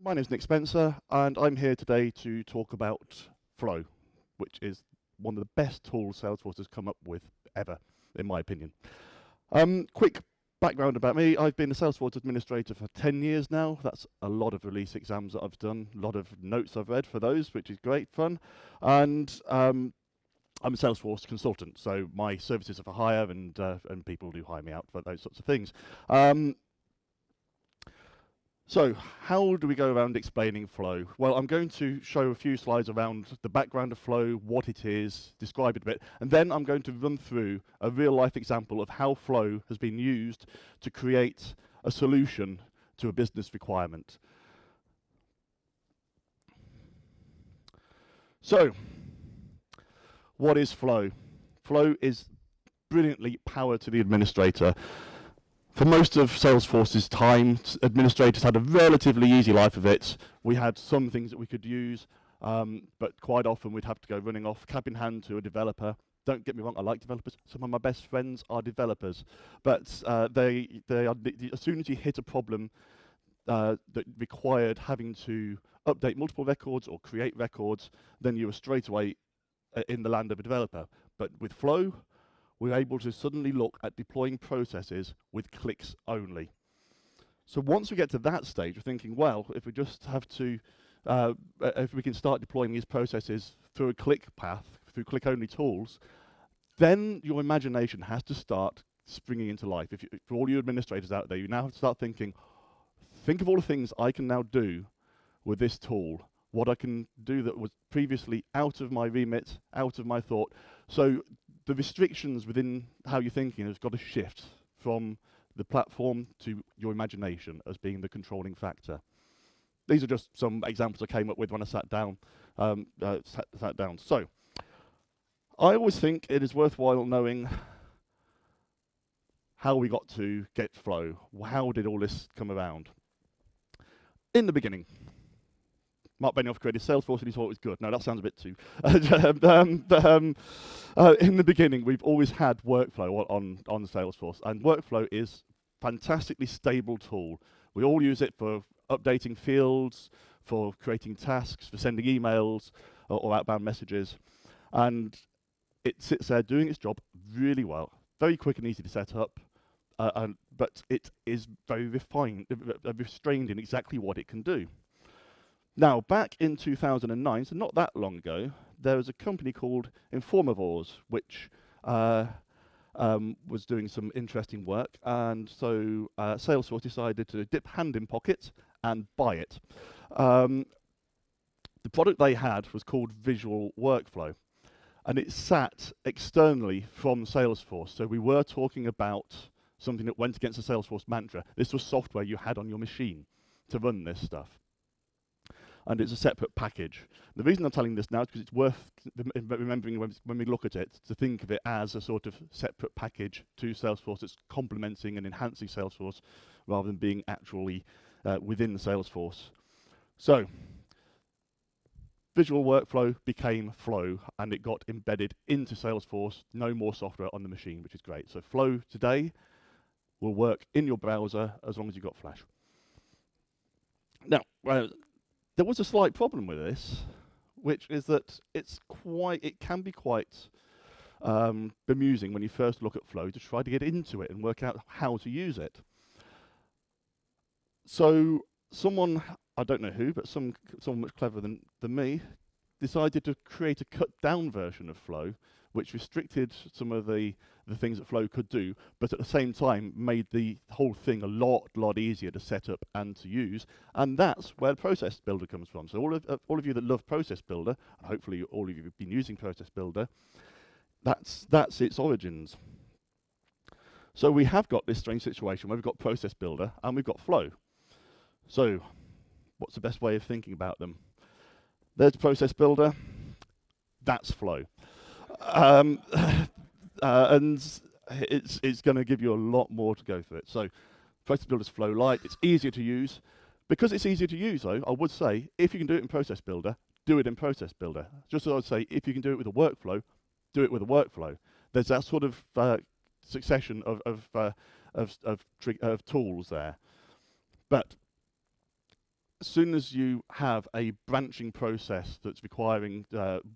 My name is Nick Spencer, and I'm here today to talk about Flow, which is one of the best tools Salesforce has come up with ever, in my opinion. Quick background about me. I've been a Salesforce administrator for 10 years now. That's a lot of release exams that I've done, a lot of notes I've read for those, which is great fun. And I'm a Salesforce consultant, so my services are for hire, and people do hire me out for those sorts of things. So how do we go around explaining Flow? Well, I'm going to show a few slides around the background of Flow, what it is, describe it a bit, and then I'm going to run through a real-life example of how Flow has been used to create a solution to a business requirement. So, what is Flow? Flow is brilliantly power to the administrator. For most of Salesforce's time, administrators had a relatively easy life of it. We had some things that we could use, but quite often we'd have to go running off cap in hand to a developer. Don't get me wrong, I like developers. Some of my best friends are developers, but they are, as soon as you hit a problem that required having to update multiple records or create records, then you were straight away in the land of a developer. But with Flow, we're able to suddenly look at deploying processes with clicks only. So once we get to that stage, we're thinking, well, if we just have to, if we can start deploying these processes through a click path, through click-only tools, then your imagination has to start springing into life. For all you administrators out there, you now have to start thinking, think of all the things I can now do with this tool, what I can do that was previously out of my remit, out of my thought. So the restrictions within how you're thinking has got to shift from the platform to your imagination as being the controlling factor. These are just some examples I came up with when I sat down. So, I always think it is worthwhile knowing how we got to get Flow. How did all this come around? In the beginning, Mark Benioff created Salesforce and he thought it was good. No, that sounds a bit too. In the beginning, we've always had workflow on Salesforce, and workflow is a fantastically stable tool. We all use it for updating fields, for creating tasks, for sending emails or outbound messages, and it sits there doing its job really well, very quick and easy to set up, but it is very restrained in exactly what it can do. Now, back in 2009, so not that long ago, there was a company called Visualforce, which was doing some interesting work, and so Salesforce decided to dip hand in pocket and buy it. The product they had was called Visual Workflow, and it sat externally from Salesforce. So we were talking about something that went against the Salesforce mantra. This was software you had on your machine to run this stuff. And it's a separate package. The reason I'm telling this now is because it's worth remembering when we look at it, to think of it as a sort of separate package to Salesforce that's complementing and enhancing Salesforce rather than being actually within Salesforce. So, Visual Workflow became Flow, and it got embedded into Salesforce. No more software on the machine, which is great. So Flow today will work in your browser as long as you've got Flash. Now, there was a slight problem with this, which is that it can be quite bemusing when you first look at Flow to try to get into it and work out how to use it. So someone, I don't know who, but someone much cleverer than me, decided to create a cut-down version of Flow, which restricted some of the things that Flow could do, but at the same time made the whole thing a lot easier to set up and to use, and that's where Process Builder comes from. So all of you that love Process Builder, and hopefully all of you have been using Process Builder, that's its origins. So we have got this strange situation where we've got Process Builder and we've got Flow. So what's the best way of thinking about them? There's Process Builder, that's Flow. And it's going to give you a lot more to go through it. So Process Builder is Flow Lite. It's easier to use. Because it's easier to use, though, I would say, if you can do it in Process Builder, do it in Process Builder. Just as I would say, if you can do it with a workflow, do it with a workflow. There's that sort of succession of tools there. But as soon as you have a branching process that's requiring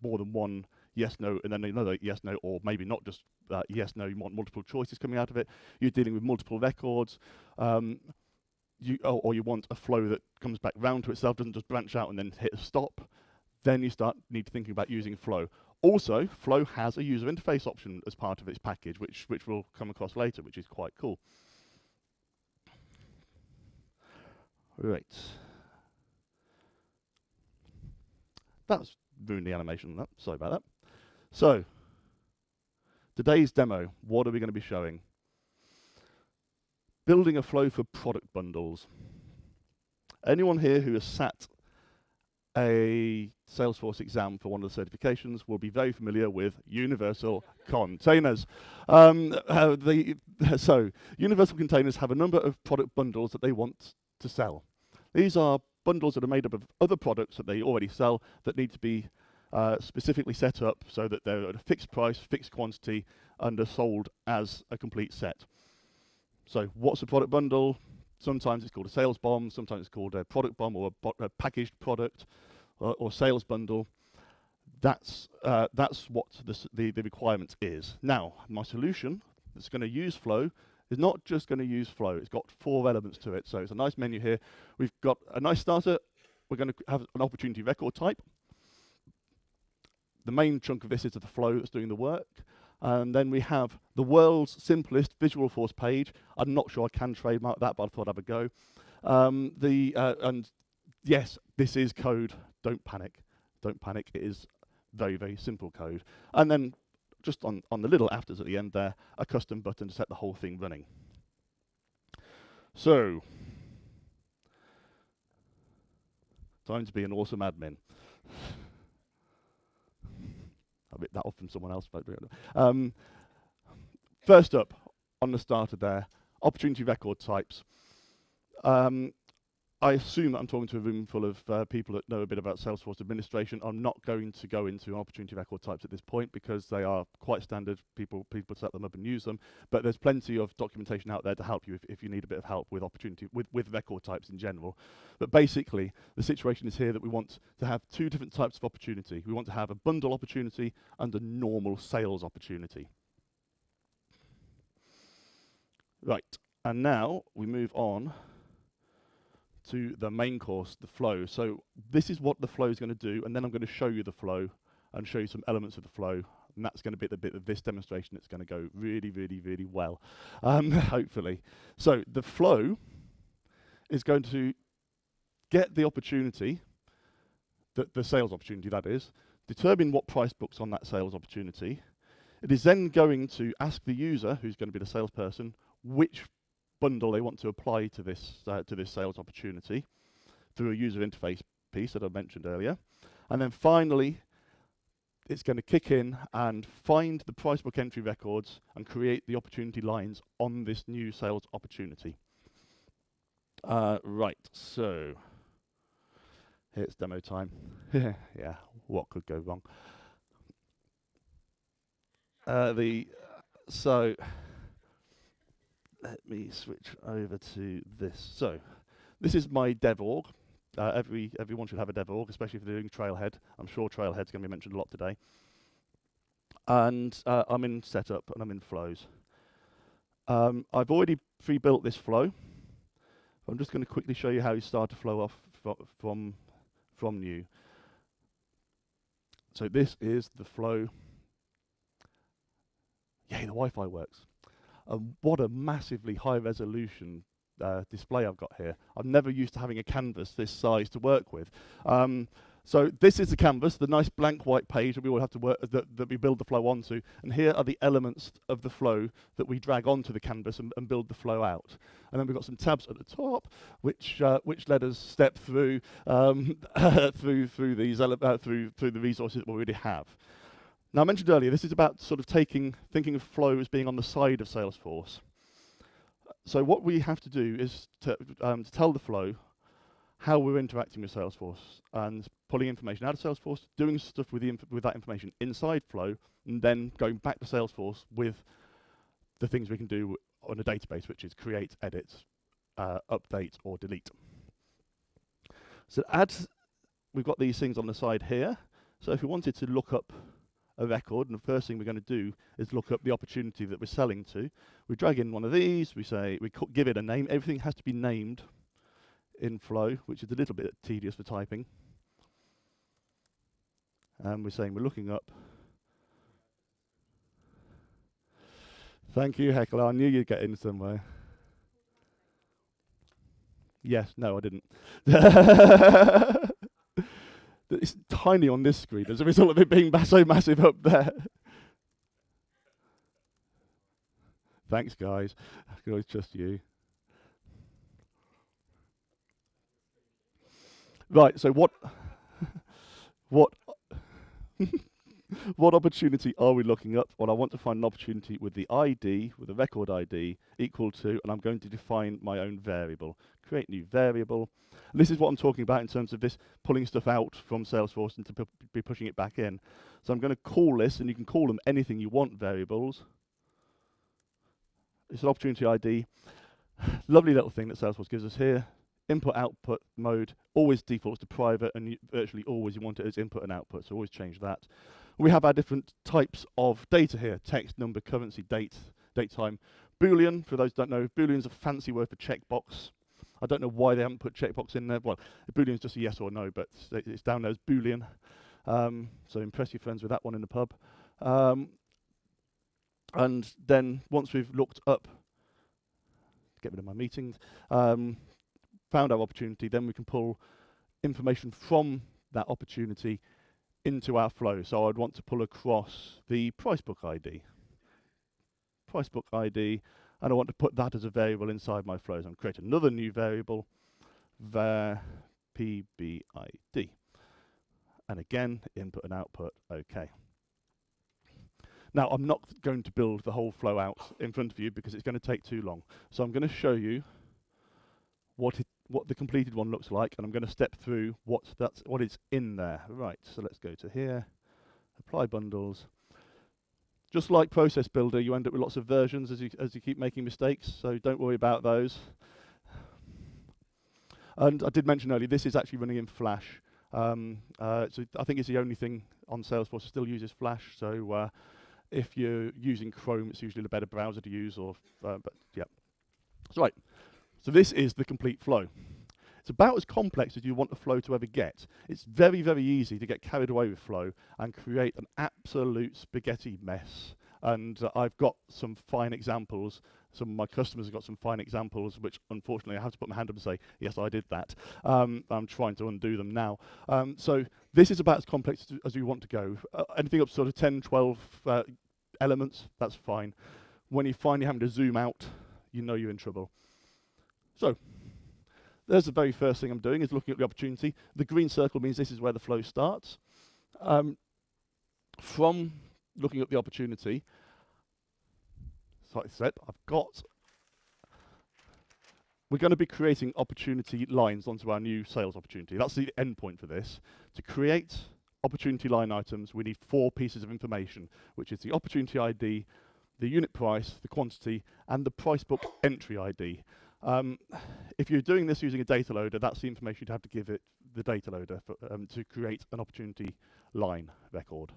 more than one yes, no, and then another yes, no, or maybe not just yes, no, you want multiple choices coming out of it, you're dealing with multiple records, or you want a flow that comes back round to itself, doesn't just branch out and then hit a stop, then you need to think about using flow. Also, flow has a user interface option as part of its package, which we'll come across later, which is quite cool. Right. That's ruined the animation on that. Sorry about that. So, today's demo, what are we going to be showing? Building a flow for product bundles. Anyone here who has sat a Salesforce exam for one of the certifications will be very familiar with universal containers. So, universal containers have a number of product bundles that they want to sell. These are bundles that are made up of other products that they already sell that need to be specifically set up so that they're at a fixed price, fixed quantity, and are sold as a complete set. So what's a product bundle? Sometimes it's called a sales bomb, sometimes it's called a product bomb or a packaged product or sales bundle. That's what the requirement is. Now, my solution that's going to use flow is not just going to use flow. It's got 4 elements to it. So it's a nice menu here. We've got a nice starter. We're going to have an opportunity record type. The main chunk of this is the flow that's doing the work. And then we have the world's simplest Visualforce page. I'm not sure I can trademark that, but I thought I'd have a go. And yes, this is code. Don't panic. Don't panic. It is very, very simple code. And then just on the little afters at the end there, a custom button to set the whole thing running. So, time to be an awesome admin. I bit that off from someone else. First up, on the starter there, opportunity record types. I assume that I'm talking to a room full of people that know a bit about Salesforce administration. I'm not going to go into opportunity record types at this point because they are quite standard. People set them up and use them. But there's plenty of documentation out there to help you if you need a bit of help with with record types in general. But basically, the situation is here that we want to have 2 different types of opportunity. We want to have a bundle opportunity and a normal sales opportunity. Right, and now we move on to the main course, the flow. So this is what the flow is going to do, and then I'm going to show you the flow and show you some elements of the flow, and that's going to be the bit of this demonstration that's going to go really, really, really well, hopefully. So the flow is going to get the opportunity, the sales opportunity that is, determine what price book's on that sales opportunity. It is then going to ask the user, who's going to be the salesperson, which bundle they want to apply to this sales opportunity through a user interface piece that I mentioned earlier. And then finally, it's going to kick in and find the price book entry records and create the opportunity lines on this new sales opportunity. Right, so here's demo time. Yeah, what could go wrong? So let me switch over to this. So this is my dev org. Everyone should have a dev org, especially if they're doing Trailhead. I'm sure Trailhead's going to be mentioned a lot today. And I'm in setup and I'm in flows. I've already pre-built this flow. I'm just going to quickly show you how you start to flow off from new. So this is the flow. Yay, the Wi-Fi works. What a massively high resolution display I've got here. I'm never used to having a canvas this size to work with. So this is the canvas, the nice blank white page that we all have to work that we build the flow onto. And here are the elements of the flow that we drag onto the canvas and build the flow out. And then we've got some tabs at the top, which let us step through through the resources that we already have. Now, I mentioned earlier, this is about sort of thinking of flow as being on the side of Salesforce. So what we have to do is to tell the flow how we're interacting with Salesforce and pulling information out of Salesforce, doing stuff with that information inside flow, and then going back to Salesforce with the things we can do on a database, which is create, edit, update, or delete. So we've got these things on the side here. So if we wanted to look up a record, and the first thing we're going to do is look up the opportunity that we're selling to. We drag in one of these, we give it a name. Everything has to be named in Flow, which is a little bit tedious for typing. And we're saying we're looking up. Thank you, Heckler. I knew you'd get in somewhere. Yes, no, I didn't. It's tiny on this screen as a result of it being so massive up there. Thanks, guys. I can always trust you. Right, so what what opportunity are we looking up? Well, I want to find an opportunity with the ID, with the record ID, equal to, and I'm going to define my own variable. Create new variable. And this is what I'm talking about in terms of this pulling stuff out from Salesforce and to be pushing it back in. So I'm going to call this, and you can call them anything you want, variables. It's an opportunity ID. Lovely little thing that Salesforce gives us here. Input-output mode always defaults to private, and virtually always you want it as input and output, so always change that. We have our different types of data here: text, number, currency, date time. Boolean, for those who don't know, Boolean's a fancy word for checkbox. I don't know why they haven't put checkbox in there. Well, Boolean's just a yes or no, but it's down there as Boolean. So impress your friends with that one in the pub. And then once we've looked up, get rid of my meetings, found our opportunity, then we can pull information from that opportunity into our flow. So I'd want to pull across the price book ID. Price book ID, and I want to put that as a variable inside my flows. I'm create another new variable, var PBID. And again, input and output, okay. Now, I'm not going to build the whole flow out in front of you because it's going to take too long. So I'm going to show you what the completed one looks like, and I'm going to step through what is in there. Right, so let's go to here, apply bundles. Just like Process Builder, you end up with lots of versions as you keep making mistakes, so don't worry about those. And I did mention earlier, this is actually running in Flash. So I think it's the only thing on Salesforce that still uses Flash, so if you're using Chrome, it's usually the better browser to use, but yeah. So right, so this is the complete flow. It's about as complex as you want a flow to ever get. It's very, very easy to get carried away with flow and create an absolute spaghetti mess. And I've got some fine examples. Some of my customers have got some fine examples, which unfortunately I have to put my hand up and say, yes, I did that. I'm trying to undo them now. So this is about as complex as you want to go. Anything up to sort of 10, 12 elements, that's fine. When you're finally having to zoom out, you know you're in trouble. So there's the very first thing I'm doing, is looking at the opportunity. The green circle means this is where the flow starts. From looking at the opportunity, like I said, we're going to be creating opportunity lines onto our new sales opportunity. That's the endpoint for this. To create opportunity line items, we need 4 pieces of information, which is the opportunity ID, the unit price, the quantity, and the price book entry ID. If you're doing this using a data loader, that's the information you'd have to give it, the data loader, to create an opportunity line record.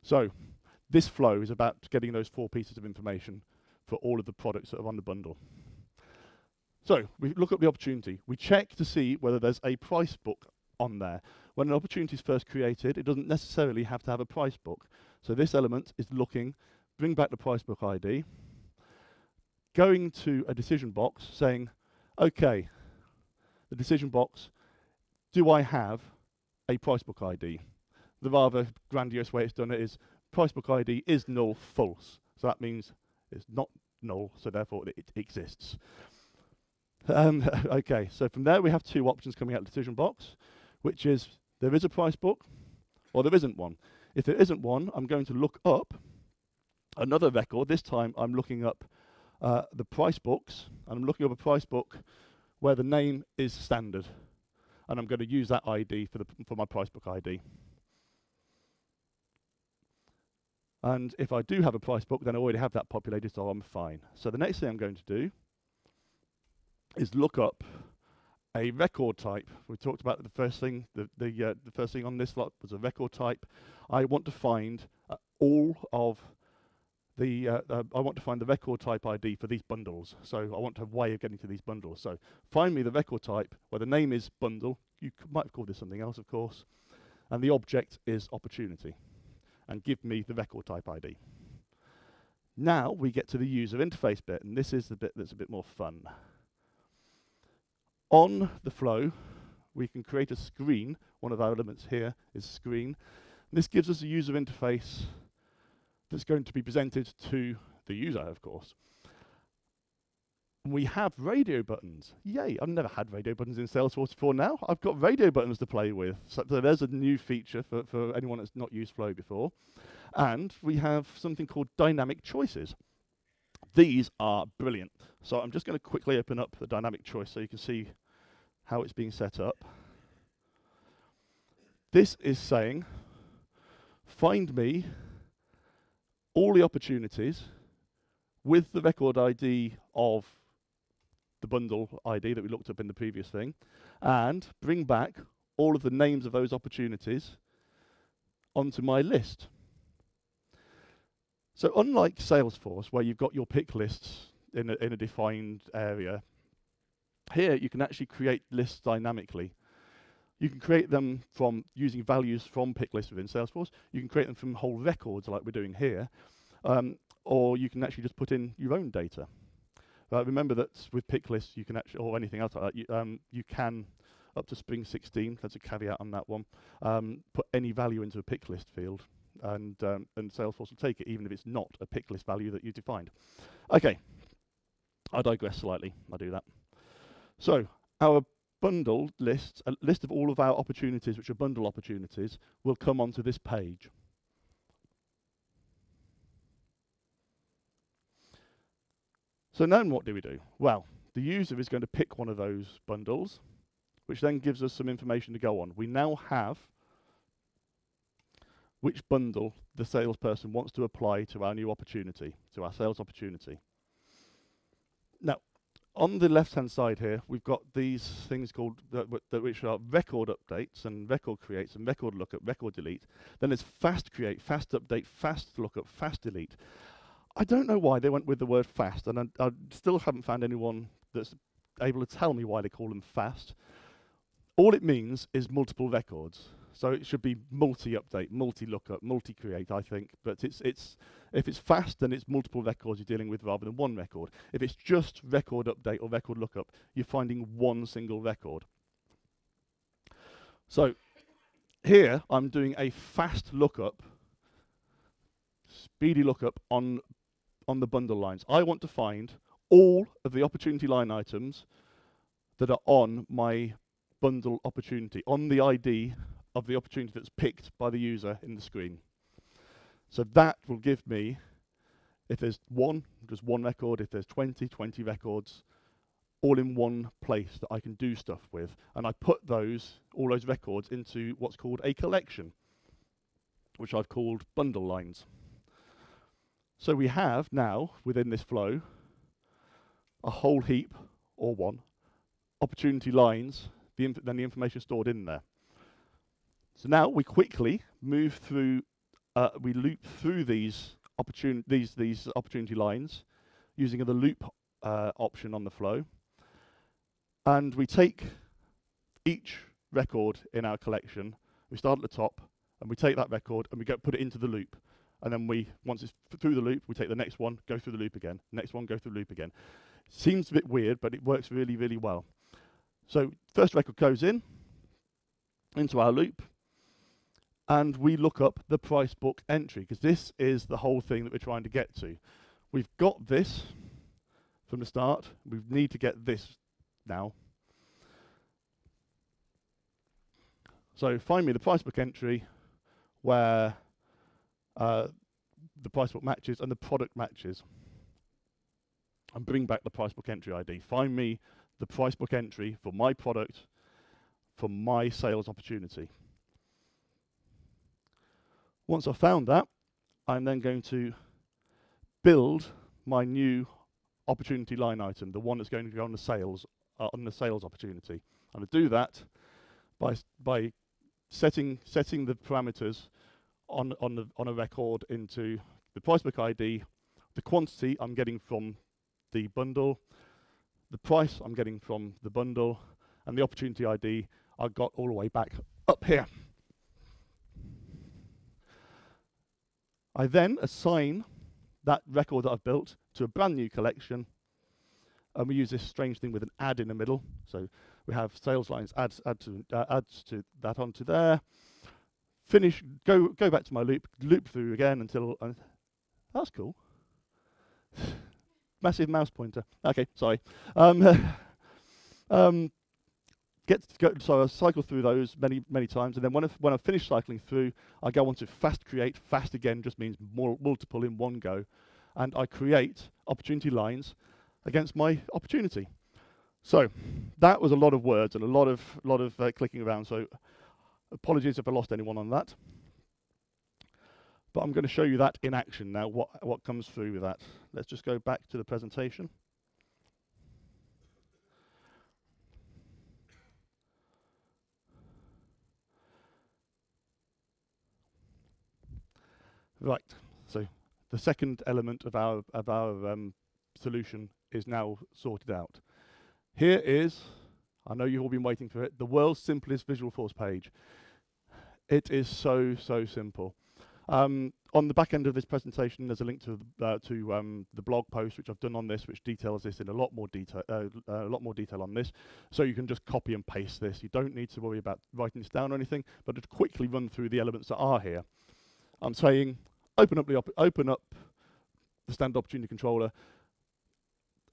So this flow is about getting those 4 pieces of information for all of the products that are on the bundle. So we look at the opportunity. We check to see whether there's a price book on there. When an opportunity is first created, it doesn't necessarily have to have a price book. So this element is looking, bring back the price book ID, going to a decision box saying, okay, the decision box, do I have a price book ID? The rather grandiose way it's done it is price book ID is null false. So that means it's not null, so therefore it exists. Okay, so from there we have 2 options coming out of the decision box, which is there is a price book or there isn't one. If there isn't one, I'm going to look up another record. This time I'm looking up the price books, and I'm looking up a price book where the name is standard, and I'm going to use that ID for my price book ID. And if I do have a price book, then I already have that populated, so I'm fine. So the next thing I'm going to do is look up a record type. We talked about the first thing. The first thing on this lot was a record type. I want to find all of the. I want to find the record type ID for these bundles. So I want to have a way of getting to these bundles. So find me the record type where the name is bundle. You might have called this something else, of course, and the object is opportunity, and give me the record type ID. Now we get to the user interface bit, and this is the bit that's a bit more fun. On the flow, we can create a screen. One of our elements here is screen. This gives us a user interface that's going to be presented to the user, of course. We have radio buttons. Yay, I've never had radio buttons in Salesforce before now. I've got radio buttons to play with. So there's a new feature for anyone that's not used Flow before. And we have something called dynamic choices. These are brilliant. So I'm just going to quickly open up the dynamic choice so you can see how it's being set up. This is saying, find me all the opportunities with the record ID of the bundle ID that we looked up in the previous thing, and bring back all of the names of those opportunities onto my list. So unlike Salesforce, where you've got your pick lists in a defined area, here you can actually create lists dynamically. You can create them from using values from pick lists within Salesforce. You can create them from whole records like we're doing here, or you can actually just put in your own data. Remember that with pick lists, you can actually, or anything else like that, you can, up to Spring 16, there's a caveat on that one, put any value into a pick list field, and Salesforce will take it even if it's not a pick list value that you defined. Okay, I digress slightly, I do that. So our bundle list, a list of all of our opportunities, which are bundle opportunities, will come onto this page. So then what do we do? Well, the user is going to pick one of those bundles, which then gives us some information to go on. We now have which bundle the salesperson wants to apply to our new opportunity, to our sales opportunity. Now, on the left-hand side here, we've got these things called, which are record updates and record creates and record lookup, record delete. Then there's fast create, fast update, fast lookup, fast delete. I don't know why they went with the word fast, and I still haven't found anyone that's able to tell me why they call them fast. All it means is multiple records. So it should be multi-update, multi-lookup, multi-create, I think. But if it's fast, then it's multiple records you're dealing with rather than one record. If it's just record update or record lookup, you're finding one single record. So here, I'm doing a fast lookup, speedy lookup on the bundle lines. I want to find all of the opportunity line items that are on my bundle opportunity, on the ID of the opportunity that's picked by the user in the screen. So that will give me, if there's just one record, if there's 20 records, all in one place that I can do stuff with. And I put all those records into what's called a collection, which I've called bundle lines. So we have now, within this flow, a whole heap, or one, opportunity lines, then the information stored in there. So now we quickly move through, we loop through these opportunity lines using the loop option on the flow. And we take each record in our collection, we start at the top, and we take that record and we put it into the loop. And then once it's through the loop, we take the next one, go through the loop again, next one, go through the loop again. Seems a bit weird, but it works really, really well. So first record goes into our loop, and we look up the price book entry, because this is the whole thing that we're trying to get to. We've got this from the start. We need to get this now. So find me the price book entry where the price book matches and the product matches, and bring back the price book entry ID. Find me the price book entry for my product, for my sales opportunity. Once I've found that, I'm then going to build my new opportunity line item, the one that's going to go on the sales opportunity. And I do that by setting the parameters on a record into the price book ID, the quantity I'm getting from the bundle, the price I'm getting from the bundle, and the opportunity ID I got all the way back up here. I then assign that record that I've built to a brand new collection, and we use this strange thing with an add in the middle. So we have sales lines adds to that onto there. Finish, go back to my loop through again until that's cool. Massive mouse pointer. Okay, sorry. So I cycle through those many times, and then when I finish cycling through, I go on to fast create. Fast again just means multiple in one go, and I create opportunity lines against my opportunity. So that was a lot of words and a lot of clicking around. So apologies if I lost anyone on that. But I'm going to show you that in action now, what comes through with that. Let's just go back to the presentation. Right, so the second element of our solution is now sorted out. Here is, I know you've all been waiting for it, the world's simplest Visualforce page. It is so simple. On the back end of this presentation, there's a link to the blog post which I've done on this, which details this in a lot more detail on this. So you can just copy and paste this. You don't need to worry about writing this down or anything, but to quickly run through the elements that are here. I'm saying open up the standard opportunity controller.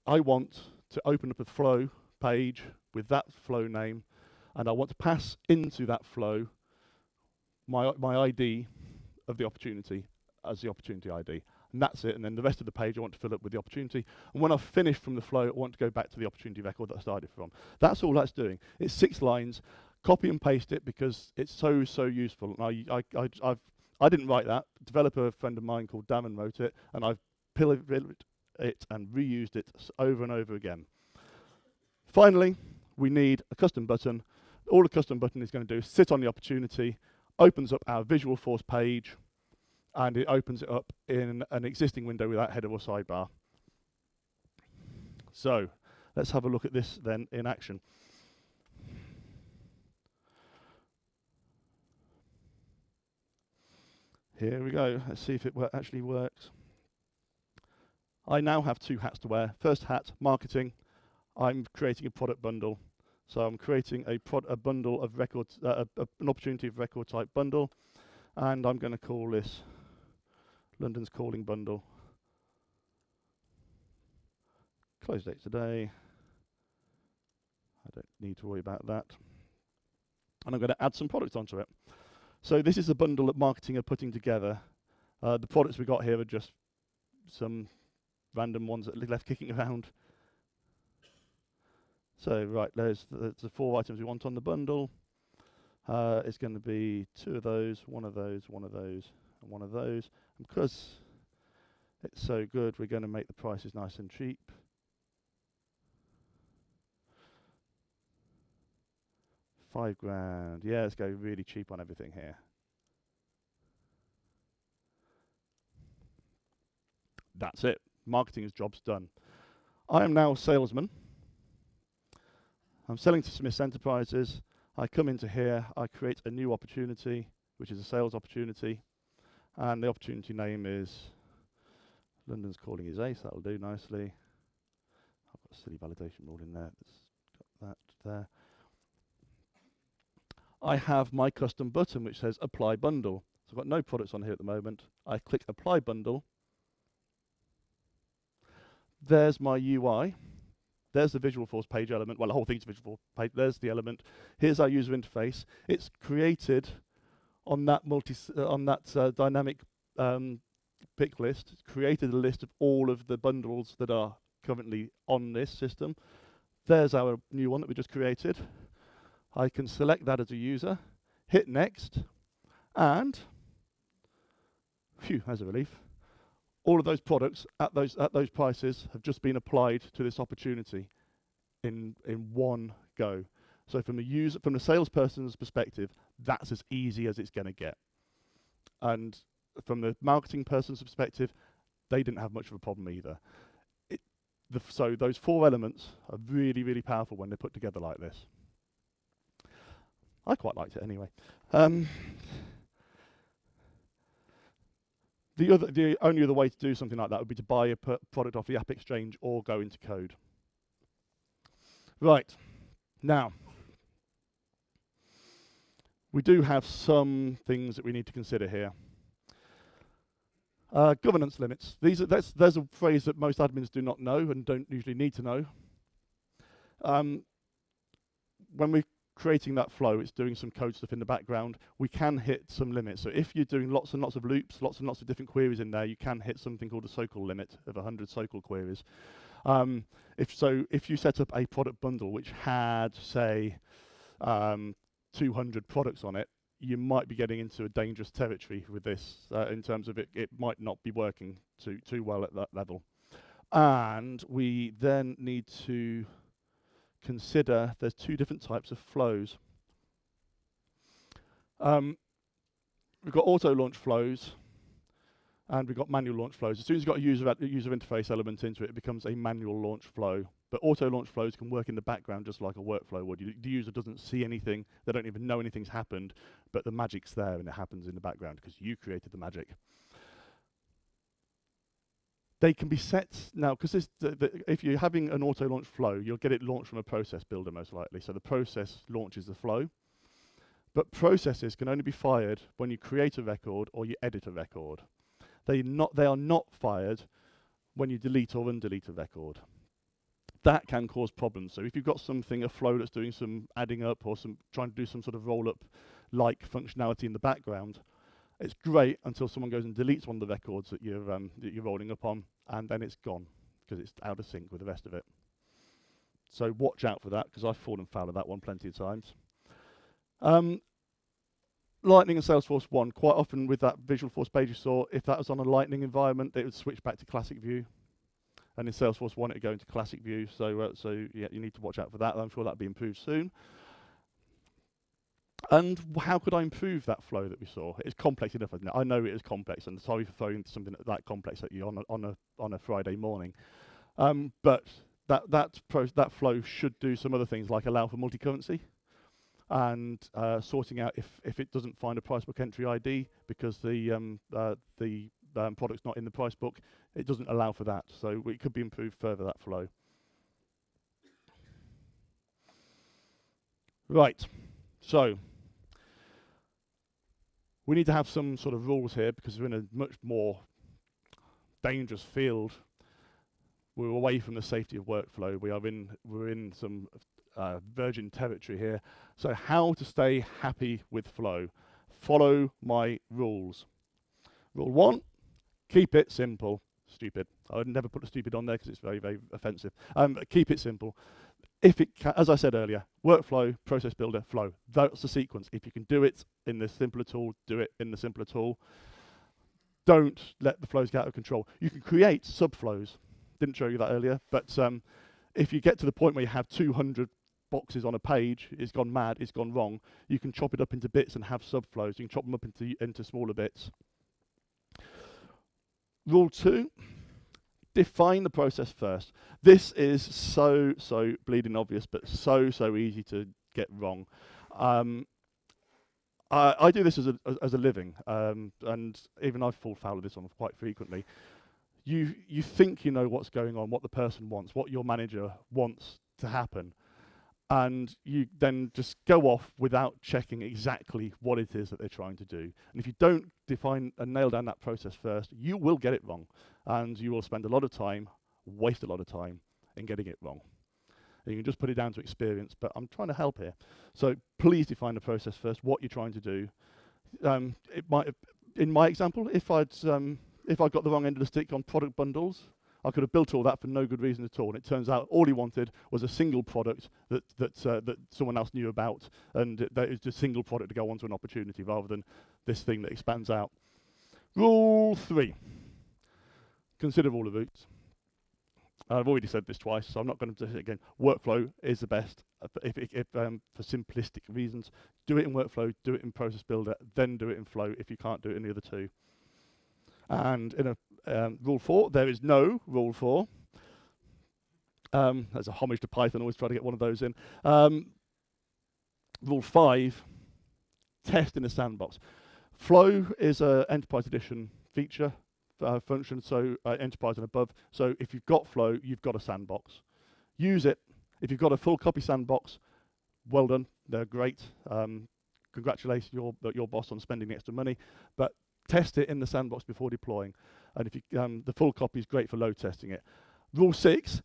I want to open up a flow page with that flow name, and I want to pass into that flow my ID of the opportunity as the opportunity ID. And that's it. And then the rest of the page I want to fill up with the opportunity. And when I've finished from the flow, I want to go back to the opportunity record that I started from. That's all that's doing. It's 6 lines. Copy and paste it because it's so useful. And I didn't write that. A developer friend of mine called Darren wrote it, and I've piloted it and reused it over and over again. Finally, we need a custom button. All the custom button is going to do is sit on the opportunity, opens up our Visualforce page, and it opens it up in an existing window without header or sidebar. So let's have a look at this then in action. Here we go. Let's see if it actually works. I now have 2 hats to wear. First hat, marketing. I'm creating a product bundle. So I'm creating a bundle of records, an opportunity of record type bundle, and I'm going to call this London's Calling Bundle. Close date today. I don't need to worry about that. And I'm going to add some products onto it. So this is a bundle that marketing are putting together. The products we got here are just some random ones that left kicking around. So right, there's the 4 items we want on the bundle. It's going to be 2 of those, 1 of those, 1 of those, and 1 of those. And because it's so good, we're going to make the prices nice and cheap. £5,000. Yeah, let's go really cheap on everything here. That's it. Marketing's job's done. I am now a salesman. I'm selling to Smith's Enterprises. I come into here, I create a new opportunity, which is a sales opportunity, and the opportunity name is London's Calling is Ace. That'll do nicely. I've got a silly validation rule in there. It's got that there. I have my custom button which says Apply Bundle. So I've got no products on here at the moment. I click Apply Bundle. There's my UI. There's the Visualforce page element. Well, the whole thing's Visualforce page. There's the element. Here's our user interface. It's created on that dynamic pick list. It's created a list of all of the bundles that are currently on this system. There's our new one that we just created. I can select that as a user, hit next, and phew, there's a relief. All of those products at those prices have just been applied to this opportunity in one go. So from the salesperson's perspective, that's as easy as it's going to get. And from the marketing person's perspective, they didn't have much of a problem either. So those 4 elements are really, really powerful when they're put together like this. I quite liked it anyway. The only other way to do something like that would be to buy a product off the App Exchange or go into code. Right, now, we do have some things that we need to consider here. Governance limits. There's a phrase that most admins do not know and don't usually need to know. When we're creating that flow, it's doing some code stuff in the background. We can hit some limits. So if you're doing lots and lots of loops, lots and lots of different queries in there, you can hit something called a SOQL limit of 100 SOQL queries. If you set up a product bundle which had, say, 200 products on it, you might be getting into a dangerous territory with this in terms of it might not be working too well at that level. And we then need to consider there's 2 different types of flows. We've got auto launch flows and we've got manual launch flows. As soon as you've got a user interface element into it, it becomes a manual launch flow. But auto launch flows can work in the background just like a workflow would. The user doesn't see anything, they don't even know anything's happened, but the magic's there and it happens in the background because you created the magic. They can be set now, because if you're having an auto launch flow, you'll get it launched from a process builder most likely. So the process launches the flow. But processes can only be fired when you create a record or you edit a record. They are not fired when you delete or undelete a record. That can cause problems. So if you've got a flow that's doing some adding up or trying to do some sort of roll-up-like functionality in the background, it's great until someone goes and deletes one of the records that you're rolling up on, and then it's gone because it's out of sync with the rest of it. So watch out for that, because I've fallen foul of that one plenty of times. Lightning and Salesforce 1, quite often with that Visualforce Page you saw, if that was on a Lightning environment, it would switch back to Classic View. And in Salesforce 1, it would go into Classic View. So yeah, you need to watch out for that. I'm sure that'll be improved soon. And how could I improve that flow that we saw? It's complex enough, isn't it? I know it is complex, and sorry for throwing something that complex at you on a Friday morning. But that flow should do some other things, like allow for multi-currency, and sorting out if it doesn't find a price book entry ID because the product's not in the price book, it doesn't allow for that. So it could be improved further, that flow. Right. So we need to have some sort of rules here because we're in a much more dangerous field. We're away from the safety of workflow. We're in some virgin territory here. So how to stay happy with flow? Follow my rules. Rule 1, keep it simple. Stupid. I would never put the stupid on there because it's very, very offensive. Keep it simple. If it as I said earlier, workflow, process builder, flow. That's the sequence. If you can do it in the simpler tool, do it in the simpler tool. Don't let the flows get out of control. You can create subflows. Didn't show you that earlier, but if you get to the point where you have 200 boxes on a page, it's gone mad, it's gone wrong, you can chop it up into bits and have subflows. You can chop them up into smaller bits. Rule 2. Define the process first. This is so bleeding obvious, but so easy to get wrong. I do this as a living, and even I fall foul of this one quite frequently. You think you know what's going on, what the person wants, what your manager wants to happen, and you then just go off without checking exactly what it is that they're trying to do. And if you don't define and nail down that process first, you will get it wrong, and you will spend a lot of time, waste a lot of time in getting it wrong. And you can just put it down to experience, but I'm trying to help here. So please define the process first, what you're trying to do. It might have, in my example, if I'd got the wrong end of the stick on product bundles, I could have built all that for no good reason at all. And it turns out all he wanted was a single product that someone else knew about, and that is just a single product to go onto an opportunity rather than this thing that expands out. Rule 3. Consider all the routes. I've already said this twice, so I'm not going to do it again. Workflow is the best if for simplistic reasons. Do it in Workflow, do it in Process Builder, then do it in Flow if you can't do it in the other two. And in a rule 4, there is no rule 4. That's a homage to Python, always try to get one of those in. Rule 5, test in a sandbox. Flow is an Enterprise Edition feature. Function, so Enterprise and above. So if you've got Flow, you've got a sandbox. Use it. If you've got a full copy sandbox, well done. They're great. Congratulations your boss on spending the extra money. But test it in the sandbox before deploying. And if you, the full copy is great for load testing it. Rule 6,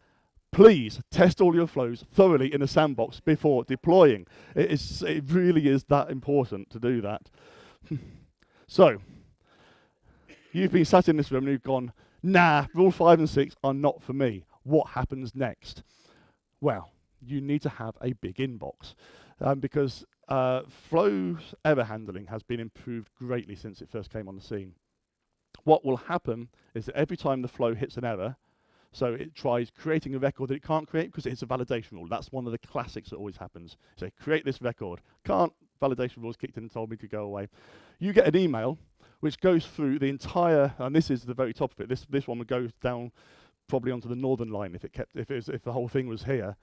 please test all your flows thoroughly in a sandbox before deploying. It really is that important to do that. So, you've been sat in this room and you've gone, nah, rule 5 and 6 are not for me. What happens next? Well, you need to have a big inbox because Flow's error handling has been improved greatly since it first came on the scene. What will happen is that every time the Flow hits an error, so it tries creating a record that it can't create because it's a validation rule. That's one of the classics that always happens. So create this record. Can't, validation rules kicked in and told me to go away. You get an email which goes through the entire, and this is the very top of it. This one would go down probably onto the northern line if the whole thing was here.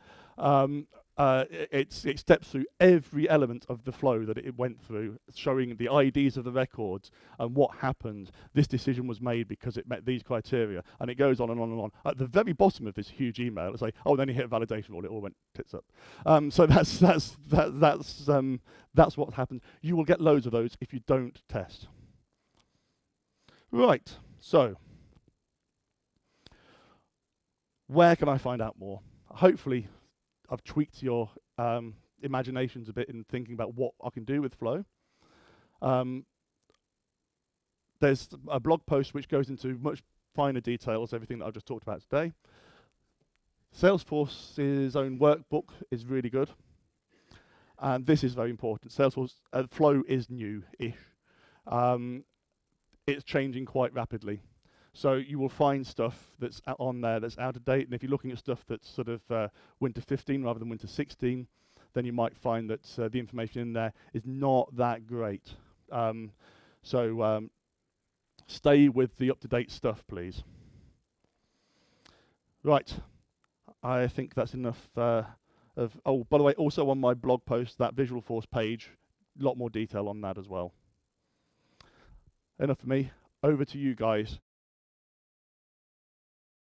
It steps through every element of the flow that it went through, showing the IDs of the records and what happened. This decision was made because it met these criteria, and it goes on and on and on. At the very bottom of this huge email, it's like, oh, then you hit a validation rule, it all went tits up. So that's what happens. You will get loads of those if you don't test. Right, so where can I find out more? Hopefully, I've tweaked your imaginations a bit in thinking about what I can do with Flow. There's a blog post which goes into much finer details, everything that I've just talked about today. Salesforce's own workbook is really good. And this is very important. Salesforce Flow is new-ish. It's changing quite rapidly. So you will find stuff that's on there that's out of date, and if you're looking at stuff that's sort of Winter 15 rather than Winter 16, then you might find that the information in there is not that great. So stay with the up-to-date stuff, please. Right, I think that's enough oh, by the way, also on my blog post, that Visualforce page, a lot more detail on that as well. Enough for me. Over to you guys.